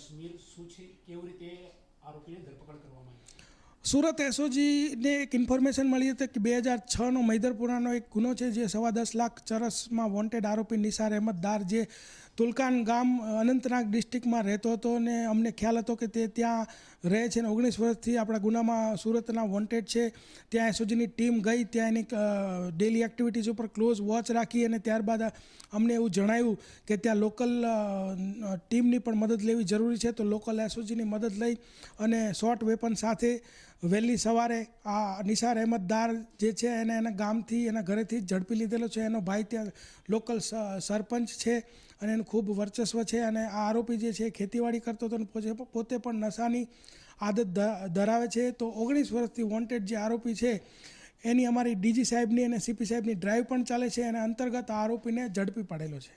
કશ્મીર શું છે, કેવી રીતે આરોપીને ધરપકડ કરવામાં આવી? સુરત એસઓજીને એક ઇન્ફોર્મેશન મળી હતી કે 2006નો મૈદરપુરાનો એક ગુનો છે, જે 10.25 લાખ ચરસમાં વોન્ટેડ આરોપી નિસાર અહેમદ દાર, જે તુલકાન ગામ અનંતનાગ ડિસ્ટ્રિક્ટમાં રહેતો હતો અને અમને ખ્યાલ હતો કે તે ત્યાં રહે છે અને 19 વર્ષથી આપણા ગુનામાં સુરતના વોન્ટેડ છે. ત્યાં એસઓજીની ટીમ ગઈ, ત્યાં એની ડેલી એક્ટિવિટીઝ ઉપર ક્લોઝ વોચ રાખી અને ત્યારબાદ અમને એવું જણાવ્યું કે ત્યાં લોકલ ટીમની પણ મદદ લેવી જરૂરી છે. તો લોકલ એસઓજીની મદદ લઈ અને શોર્ટ વેપન સાથે વહેલી સવારે આ નિસાર અહેમદ દાર જે છે એને એના ગામથી, એના ઘરેથી જ ઝડપી લીધેલો છે. એનો ભાઈ ત્યાં લોકલ સરપંચ છે અને એનું ખૂબ વર્ચસ્વ છે. અને આ આરોપી જે છે ખેતીવાડી કરતો હતો અને પોતે પણ નશાની આદત ધરાવે છે. તો 19 વર્ષથી વોન્ટેડ જે આરોપી છે એની અમારી ડીજી સાહેબની અને સીપી સાહેબની ડ્રાઈવ પણ ચાલે છે અને અંતર્ગત આ આરોપીને ઝડપી પાડેલો છે.